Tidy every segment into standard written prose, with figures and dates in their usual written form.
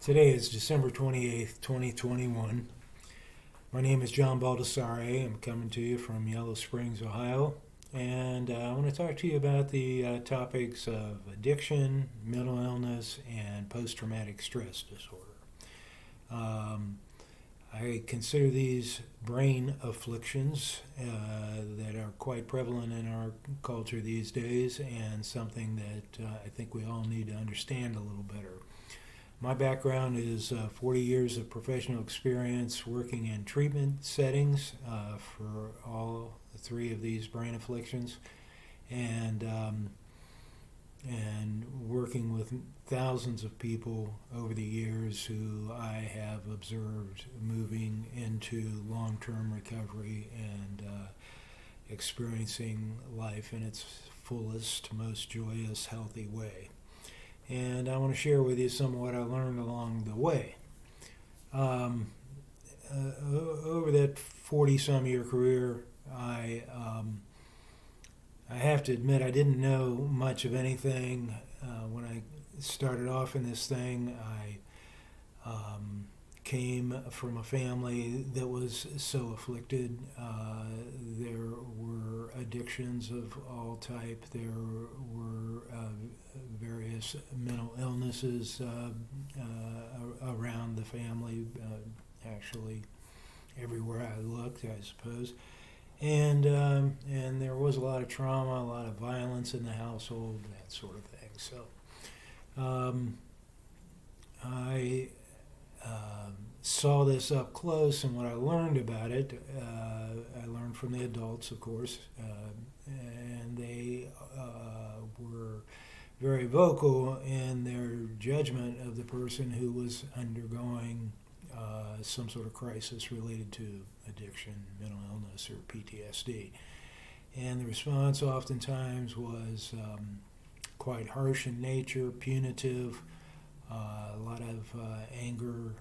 Today is December 28th, 2021. My name is John Baldessari. I'm coming to you from Yellow Springs, Ohio. And I want to talk to you about the topics of addiction, mental illness, and post-traumatic stress disorder. I consider these brain afflictions that are quite prevalent in our culture these days, and something that I think we all need to understand a little better. My background is 40 years of professional experience working in treatment settings for all three of these brain afflictions, and working with thousands of people over the years who I have observed moving into long-term recovery and experiencing life in its fullest, most joyous, healthy way. And I want to share with you some of what I learned along the way. Over that 40-some year career, I have to admit I didn't know much of anything. When I started off in this thing, I came from a family that was so afflicted. There were addictions of all type. There were various mental illnesses around the family, actually everywhere I looked, I suppose. And there was a lot of trauma, a lot of violence in the household, that sort of thing. So I saw this up close, and what I learned about it, I learned from the adults, of course, and they were very vocal in their judgment of the person who was undergoing some sort of crisis related to addiction, mental illness, or PTSD. And the response oftentimes was quite harsh in nature, punitive, a lot of anger,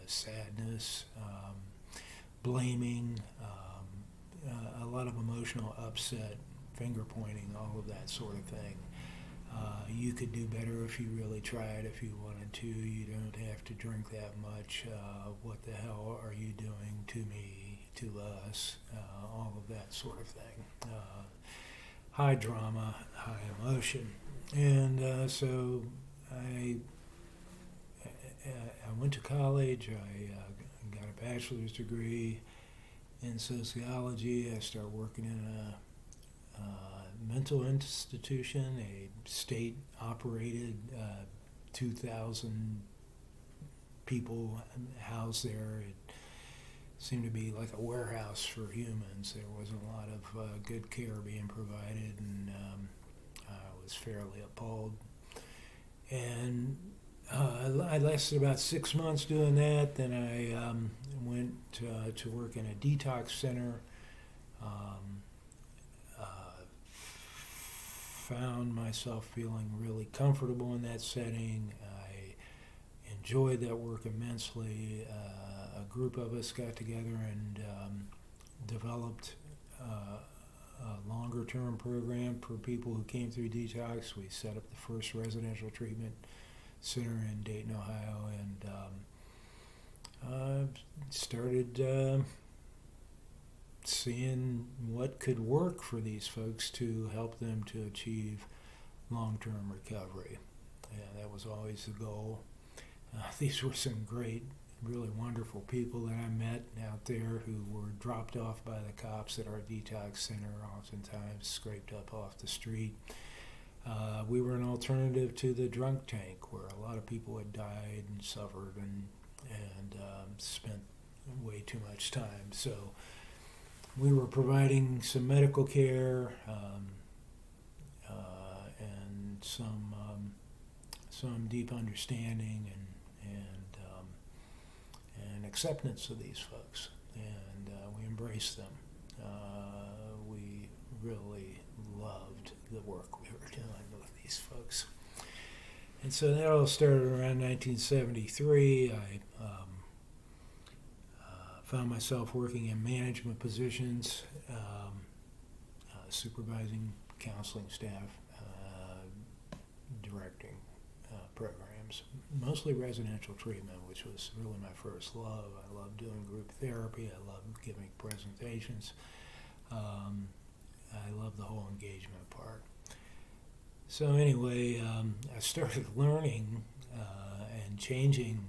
sadness, blaming, a lot of emotional upset, finger pointing, all of that sort of thing. You could do better if you really tried, if you wanted to. You don't have to drink that much. What the hell are you doing to me, to us? All of that sort of thing. High drama, high emotion. And so I went to college. I got a bachelor's degree in sociology. I started working in a mental institution, a state-operated 2,000 people housed there. It seemed to be like a warehouse for humans. There wasn't a lot of good care being provided, and I was fairly appalled. And I lasted about 6 months doing that. Then I went to work in a detox center. Found myself feeling really comfortable in that setting. I enjoyed that work immensely. A group of us got together and developed a longer term program for people who came through detox. We set up the first residential treatment center in Dayton, Ohio, and started seeing what could work for these folks to help them to achieve long-term recovery. And that was always the goal. These were some great, really wonderful people that I met out there who were dropped off by the cops at our detox center, oftentimes scraped up off the street. We were an alternative to the drunk tank, where a lot of people had died and suffered and spent way too much time. So we were providing some medical care and some deep understanding and acceptance of these folks, and we embraced them. We really loved the work we were doing with these folks. And so that all started around 1973. I found myself working in management positions, supervising counseling staff, directing programs, mostly residential treatment, which was really my first love. I loved doing group therapy. I loved giving presentations. I love the whole engagement part. So anyway, I started learning and changing,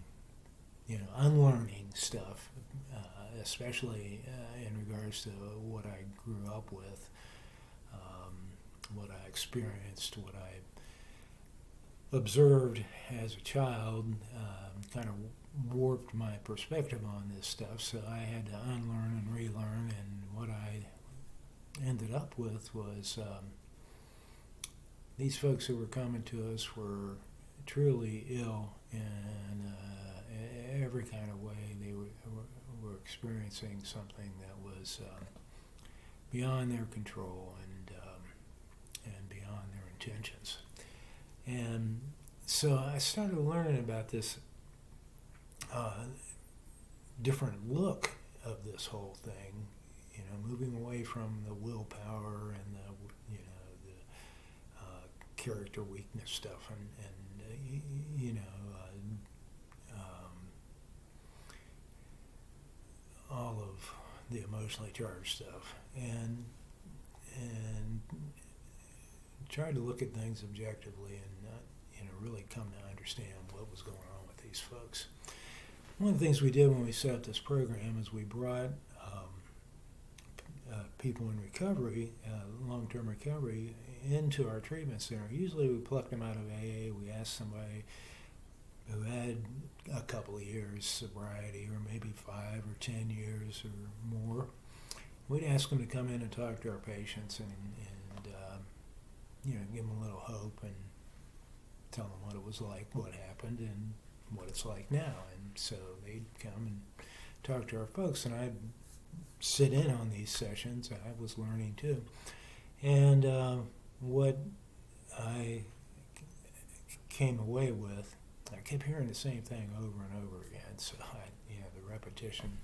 unlearning stuff, especially in regards to what I grew up with, what I experienced, what I observed as a child, kind of warped my perspective on this stuff. So I had to unlearn and relearn, and what I ended up with was these folks who were coming to us were truly ill in every kind of way. They were experiencing something that was beyond their control and beyond their intentions. And so I started learning about this different look of this whole thing, moving away from the willpower and the character weakness stuff and all of the emotionally charged stuff, and tried to look at things objectively and really come to understand what was going on with these folks. One of the things we did when we set up this program is we brought people in recovery, long-term recovery, into our treatment center. Usually we plucked them out of AA. We asked somebody who had a couple of years sobriety, or maybe 5 or 10 years or more. We'd ask them to come in and talk to our patients and give them a little hope and tell them what it was like, what happened, and what it's like now. And so they'd come and talk to our folks, and I'd sit in on these sessions. I was learning too. And what I came away with, I kept hearing the same thing over and over again, so the repetition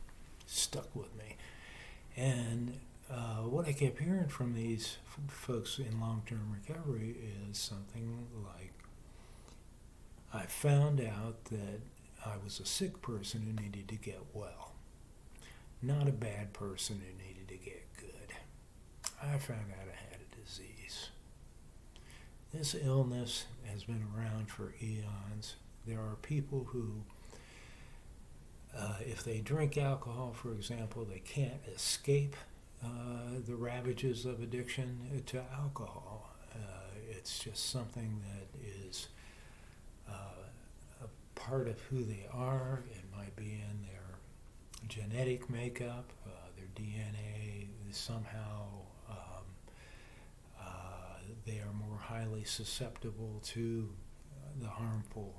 stuck with me. And what I kept hearing from these folks in long-term recovery is something like, I found out that I was a sick person who needed to get well, not a bad person who needed to get good. I found out I had a disease. This illness has been around for eons. There are people who, if they drink alcohol, for example, they can't escape the ravages of addiction to alcohol. It's just something that is a part of who they are. It might be in their genetic makeup, their DNA. Somehow they are more highly susceptible to the harmful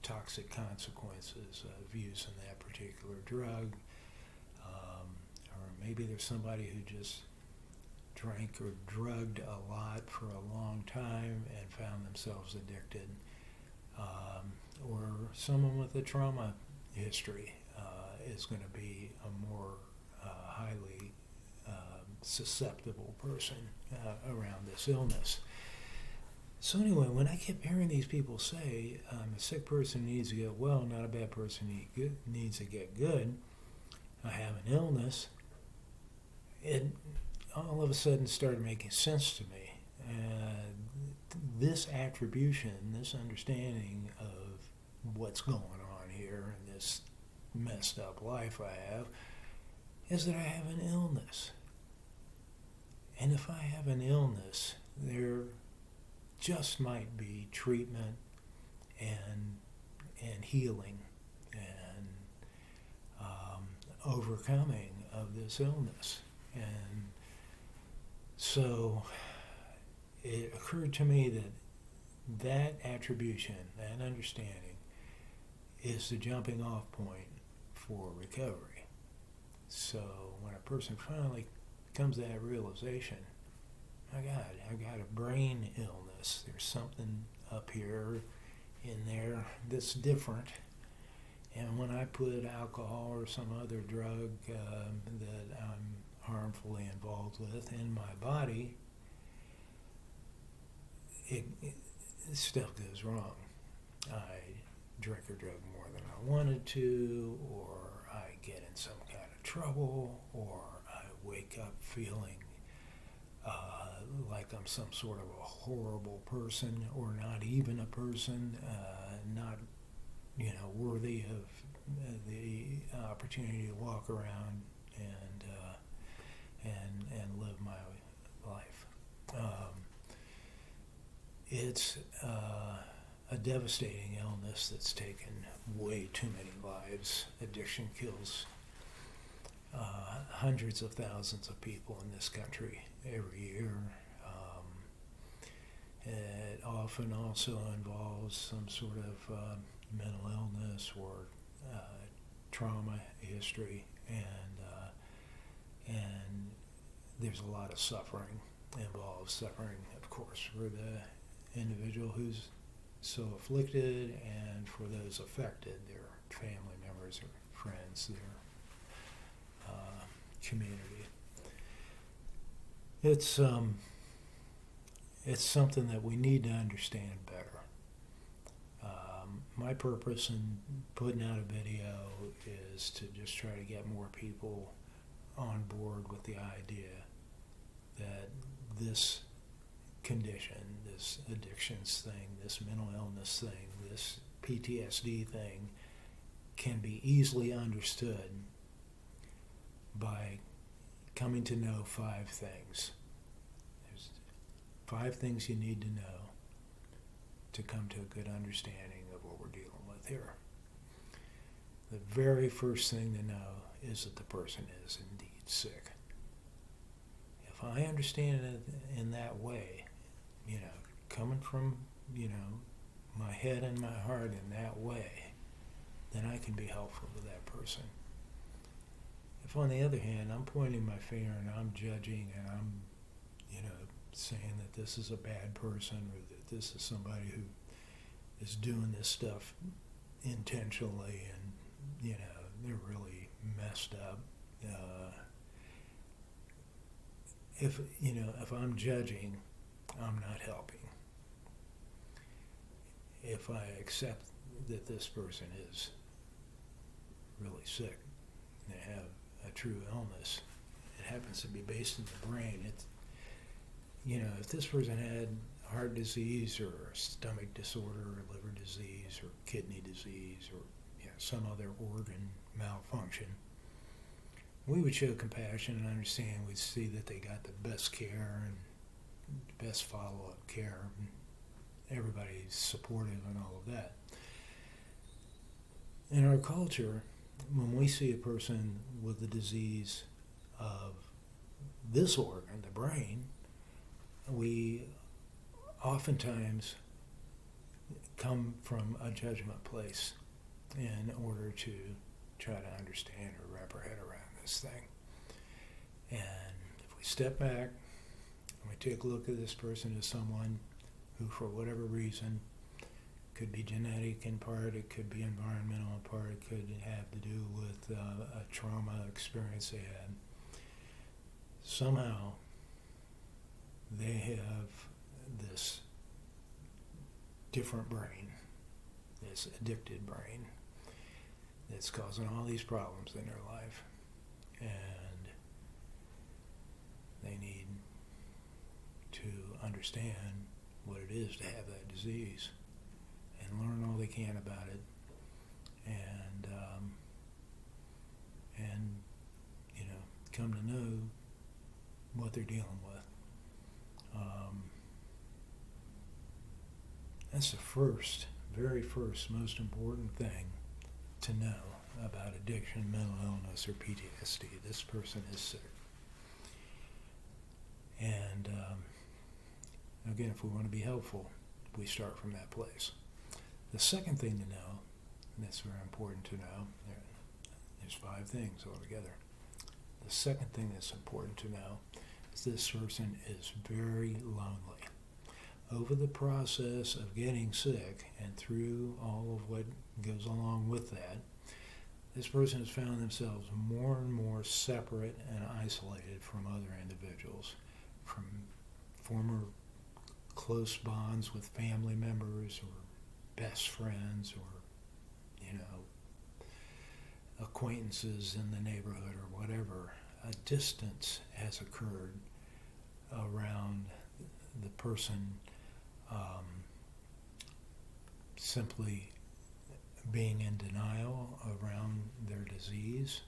toxic consequences of using that particular drug. Or maybe there's somebody who just drank or drugged a lot for a long time and found themselves addicted. Or someone with a trauma history is going to be a more highly susceptible person around this illness. So anyway, when I kept hearing these people say, a sick person needs to get well, not a bad person needs to get good, I have an illness, it all of a sudden started making sense to me. This attribution, this understanding of what's going on here in this messed up life I have, is that I have an illness. And if I have an illness, there just might be treatment and healing and overcoming of this illness. And so it occurred to me that attribution, that understanding, is the jumping off point for recovery. So when a person finally comes to that realization, my God, I've got a brain illness. There's something up here in there that's different. And when I put alcohol or some other drug that I'm harmfully involved with in my body, stuff goes wrong. I drink or drug more than I wanted to, or I get in some kind of trouble, or I wake up feeling like I'm some sort of a horrible person, or not even a person, not worthy of the opportunity to walk around and live my life. It's a devastating illness that's taken way too many lives. Addiction kills hundreds of thousands of people in this country every year. It often also involves some sort of mental illness or trauma history, and there's a lot of suffering involved. Suffering, of course, for the individual who's so afflicted, and for those affected, their family members or friends, their community. It's something that we need to understand better. My purpose in putting out a video is to just try to get more people on board with the idea that this condition, this addictions thing, this mental illness thing, this PTSD thing can be easily understood by coming to know 5 things. There's 5 things you need to know to come to a good understanding of what we're dealing with here. The very first thing to know is that the person is indeed sick. If I understand it in that way, coming from, my head and my heart in that way, then I can be helpful to that person. If on the other hand, I'm pointing my finger and I'm judging and I'm, saying that this is a bad person, or that this is somebody who is doing this stuff intentionally and, they're really messed up. If I'm judging, I'm not helping. If I accept that this person is really sick, they have a true illness, it happens to be based in the brain. If this person had heart disease or stomach disorder or liver disease or kidney disease or some other organ malfunction, we would show compassion and understand. We'd see that they got the best care and best follow-up care. And everybody's supportive and all of that. In our culture, when we see a person with the disease of this organ, the brain, we oftentimes come from a judgment place in order to try to understand or wrap our head around this thing. And if we step back and we take a look at this person as someone who, for whatever reason, could be genetic in part, it could be environmental in part, it could have to do with a trauma experience they had. Somehow, they have this different brain, this addicted brain, that's causing all these problems in their life. And they need to understand what it is to have that disease and learn all they can about it, and come to know what they're dealing with. That's the very first, most important thing to know about addiction, mental illness, or PTSD. This person is sick. And again, if we want to be helpful, we start from that place. The second thing to know, and that's very important to know, there's 5 things altogether. The second thing that's important to know is this person is very lonely. Over the process of getting sick and through all of what goes along with that, this person has found themselves more and more separate and isolated from other individuals, from former close bonds with family members or best friends or, acquaintances in the neighborhood or whatever, a distance has occurred around the person simply being in denial around their disease,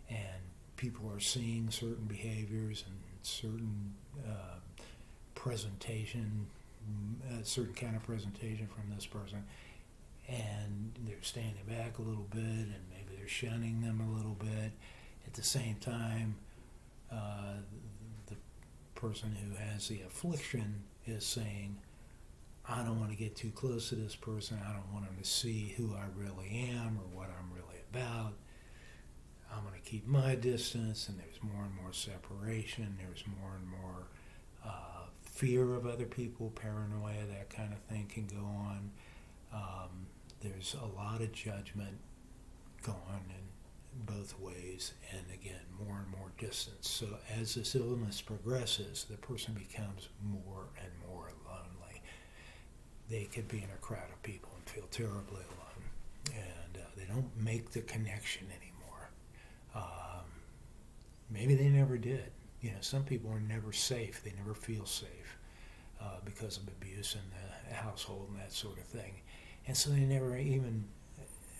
and people are seeing certain behaviors and certain presentation, a certain kind of presentation from this person, and they're standing back a little bit, and maybe they're shunning them a little bit. At the same time, the person who has the affliction is saying, I don't want to get too close to this person. I don't want them to see who I really am or what I'm really about. I'm going to keep my distance, and there's more and more separation. There's more and more fear of other people, paranoia, that kind of thing can go on. There's a lot of judgment going in both ways, and again, more and more distance. So as this illness progresses, the person becomes more and more lonely. They could be in a crowd of people and feel terribly alone, and they don't make the connection anymore. Maybe they never did. Some people are never safe. They never feel safe because of abuse in the household and that sort of thing. And so they never even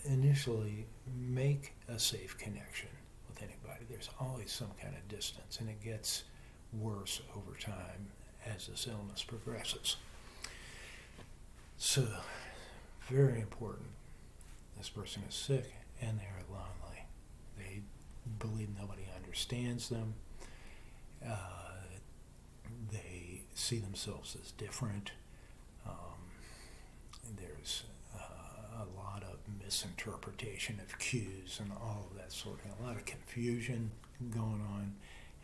initially make a safe connection with anybody. There's always some kind of distance, and it gets worse over time as this illness progresses. So, very important. This person is sick and they're lonely. They believe nobody understands them. They see themselves as different. There's a lot of misinterpretation of cues and all of that sort of thing. A lot of confusion going on,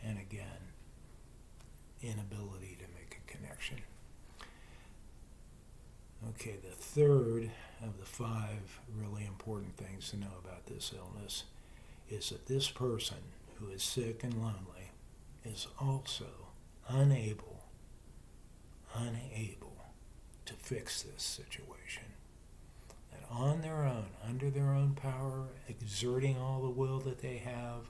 and again, inability to make a connection. Okay, the third of the 5 really important things to know about this illness is that this person who is sick and lonely is also unable to fix this situation. That on their own, under their own power, exerting all the will that they have,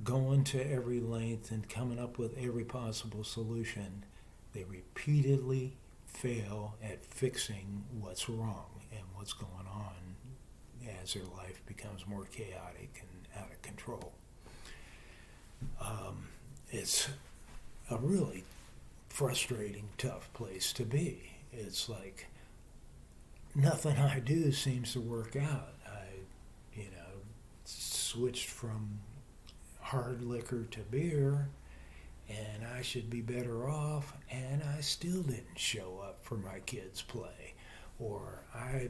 going to every length and coming up with every possible solution, they repeatedly fail at fixing what's wrong and what's going on as their life becomes more chaotic and out of control. It's a really frustrating, tough place to be. It's like nothing I do seems to work out. I, switched from hard liquor to beer, and I should be better off, and I still didn't show up for my kids' play. Or I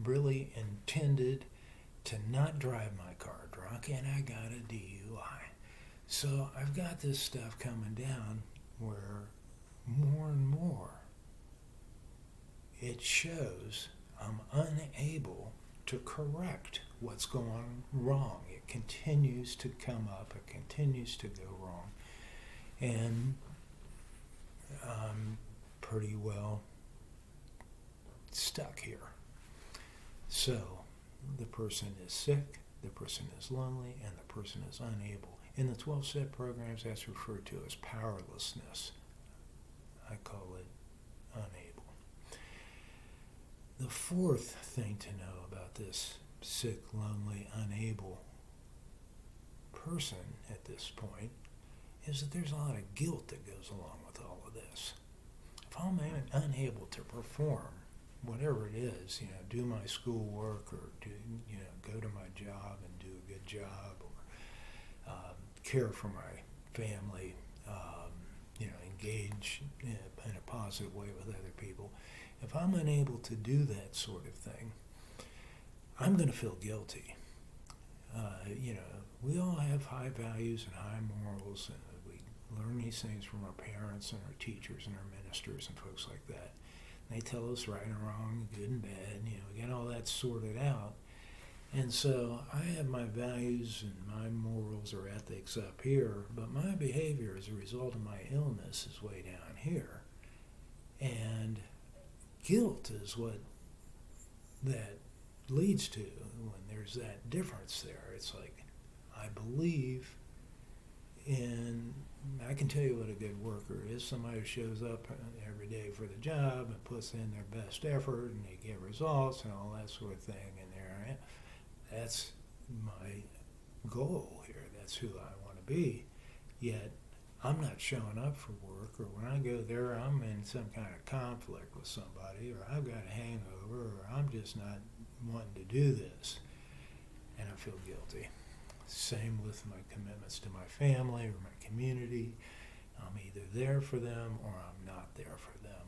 really intended to not drive my car drunk, and I got a DUI. So I've got this stuff coming down where more and more it shows I'm unable to correct what's going wrong. It continues to come up, it continues to go wrong, and I'm pretty well stuck here. So the person is sick, the person is lonely, and the person is unable. In the 12-step programs, that's referred to as powerlessness. I call it unable. The fourth thing to know about this sick, lonely, unable person at this point is that there's a lot of guilt that goes along with all of this. If I'm unable to perform whatever it is, do my schoolwork or go to my job and do a good job, or care for my family, engage in a positive way with other people. If I'm unable to do that sort of thing, I'm going to feel guilty. We all have high values and high morals, and we learn these things from our parents and our teachers and our ministers and folks like that. They tell us right and wrong, good and bad, we get all that sorted out. And so I have my values and my morals or ethics up here, but my behavior as a result of my illness is way down here. And guilt is what that leads to when there's that difference there. It's like, I believe in, I can tell you what a good worker is. Somebody who shows up every day for the job and puts in their best effort and they get results and all that sort of thing. And that's my goal here. That's who I want to be. Yet I'm not showing up for work, or when I go there, I'm in some kind of conflict with somebody, or I've got a hangover, or I'm just not wanting to do this, and I feel guilty. Same with my commitments to my family or my community. I'm either there for them or I'm not there for them.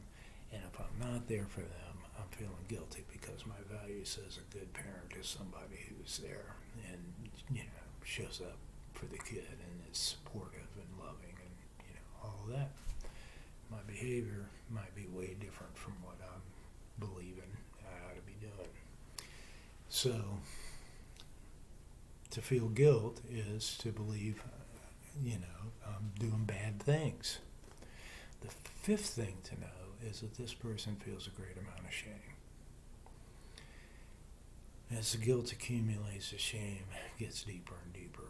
And if I'm not there for them, I'm feeling guilty because my value says a good parent is somebody who's there and, shows up for the kid and is supportive and loving and, all of that. My behavior might be way different from what I'm believing I ought to be doing. So, to feel guilt is to believe, I'm doing bad things. The fifth thing to know is that this person feels a great amount of shame. As the guilt accumulates, the shame gets deeper and deeper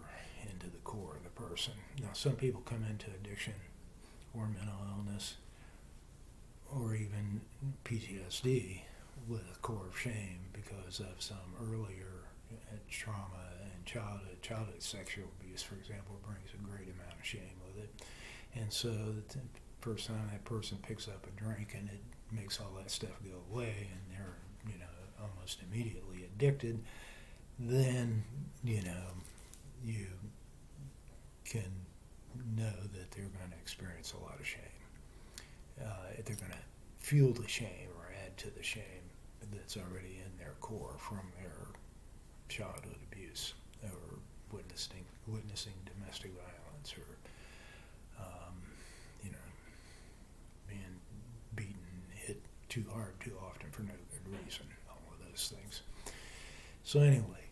into the core of the person. Now, some people come into addiction or mental illness or even PTSD with a core of shame because of some earlier trauma and childhood sexual abuse, for example, brings a great amount of shame with it. And so the first time that person picks up a drink and it makes all that stuff go away and they're, almost immediately addicted, then, you can know that they're going to experience a lot of shame. They're going to feel the shame or add to the shame that's already in their core from their childhood abuse or witnessing domestic violence or being beaten, hit too hard, too often for no good reason, all of those things. So anyway,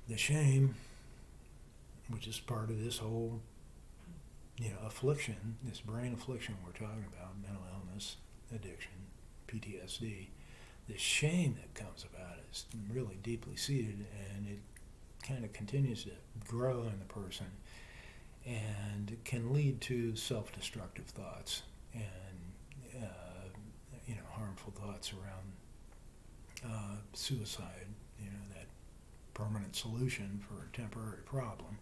the shame, which is part of this whole affliction, this brain affliction we're talking about, mental illness, addiction, PTSD, the shame that comes about it is really deeply seated, and it kind of continues to grow in the person and can lead to self-destructive thoughts and harmful thoughts around suicide, that permanent solution for a temporary problem.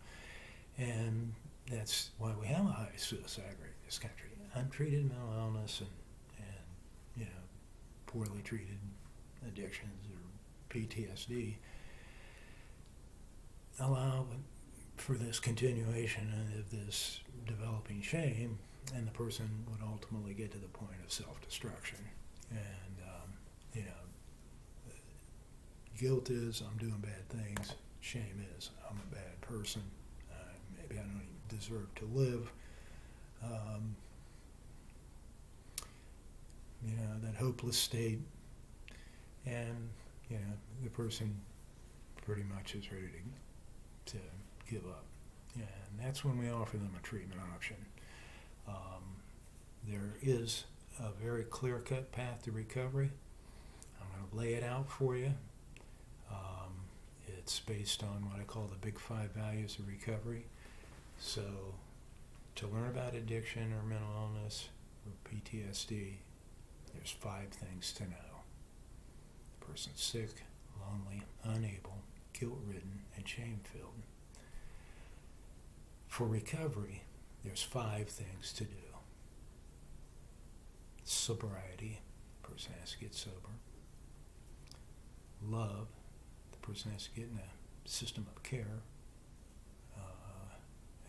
And that's why we have a high suicide rate in this country. Untreated mental illness and poorly treated addictions or PTSD allow for this continuation of this developing shame, and the person would ultimately get to the point of self-destruction. And guilt is I'm doing bad things. Shame is I'm a bad person. Maybe I don't even deserve to live. That hopeless state, and the person pretty much is ready to give up. And that's when we offer them a treatment option. There is a very clear-cut path to recovery. I'm going to lay it out for you. It's based on what I call the big 5 values of recovery. So to learn about addiction or mental illness or PTSD, there's 5 things to know. The person's sick, lonely, unable, guilt-ridden, and shame-filled. For recovery, there's 5 things to do. Sobriety, the person has to get sober. Love, the person has to get in a system of care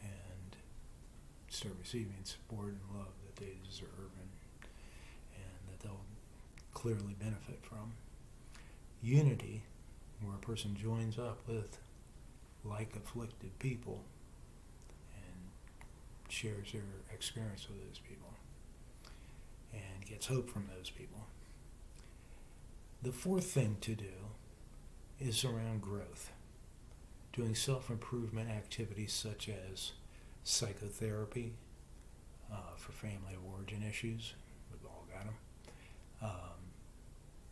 and start receiving support and love that they deserve and that they'll clearly benefit from. Unity, where a person joins up with like afflicted people and shares their experience with those people and gets hope from those people. The 4th thing to do is around growth, doing self-improvement activities such as psychotherapy for family of origin issues. We've all got them.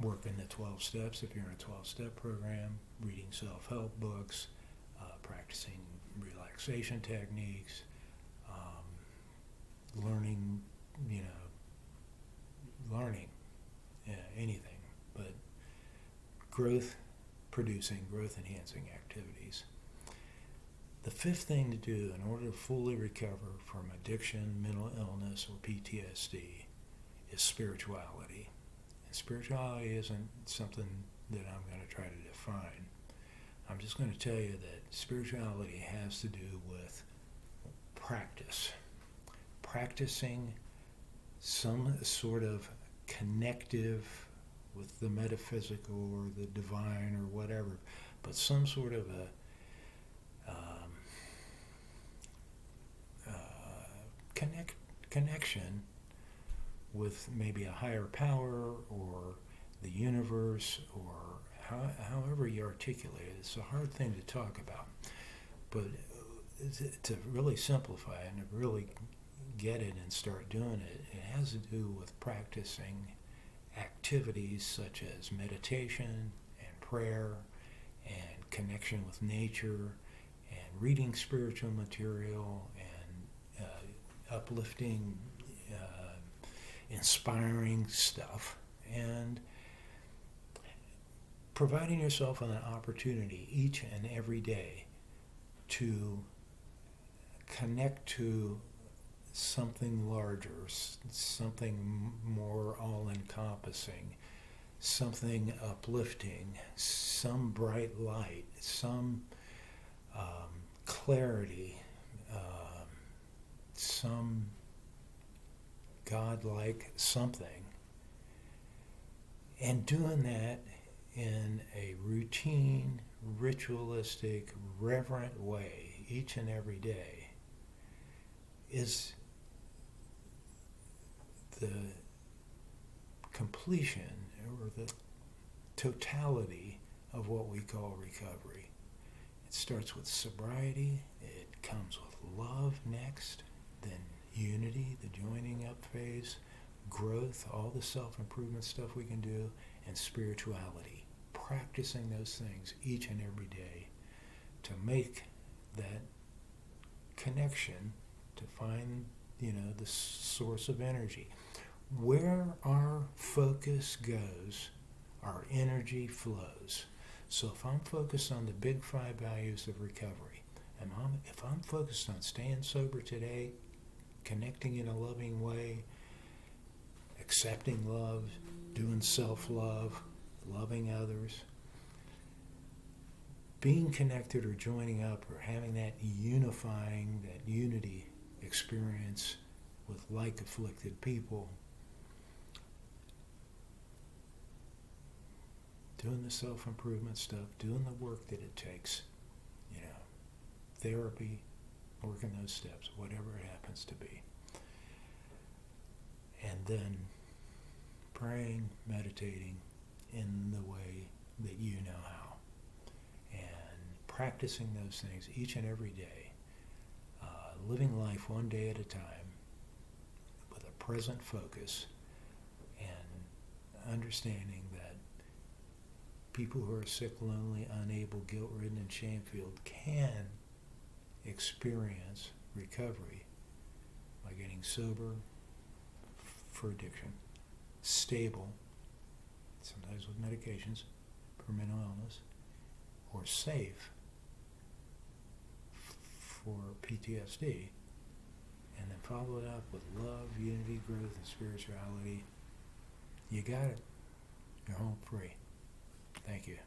working the 12 steps if you're in a 12-step program, reading self-help books, practicing relaxation techniques, learning, anything, but growth-enhancing activities. The fifth thing to do in order to fully recover from addiction, mental illness, or PTSD is spirituality. And spirituality isn't something that I'm going to try to define. I'm just going to tell you that spirituality has to do with practice. Practicing some sort of connective with the metaphysical or the divine or whatever, but some sort of a connection with maybe a higher power or the universe, or however you articulate it. It's a hard thing to talk about, but to really simplify it and to really get it and start doing it, it has to do with practicing activities such as meditation and prayer and connection with nature and reading spiritual material and uplifting, inspiring stuff, and providing yourself an opportunity each and every day to connect to something larger, something more all-encompassing, something uplifting, some bright light, some clarity, some godlike something, and doing that in a routine, ritualistic, reverent way each and every day is the completion or the totality of what we call recovery. It starts with sobriety, it comes with love next, then unity, the joining up phase, growth, all the self-improvement stuff we can do, and spirituality. Practicing those things each and every day to make that connection, to find, the source of energy. Where our focus goes, our energy flows. So if I'm focused on the big 5 values of recovery, and if I'm focused on staying sober today, connecting in a loving way, accepting love, doing self-love, loving others, being connected or joining up or having that unifying, that unity experience with like-afflicted people, doing the self-improvement stuff, doing the work that it takes, therapy, working those steps, whatever it happens to be. And then praying, meditating in the way that you know how. And practicing those things each and every day. Living life one day at a time with a present focus and understanding that people who are sick, lonely, unable, guilt-ridden, and shame-filled can experience recovery by getting sober for addiction, stable, sometimes with medications for mental illness, or safe for PTSD, and then follow it up with love, unity, growth, and spirituality. You got it. You're home free. Thank you.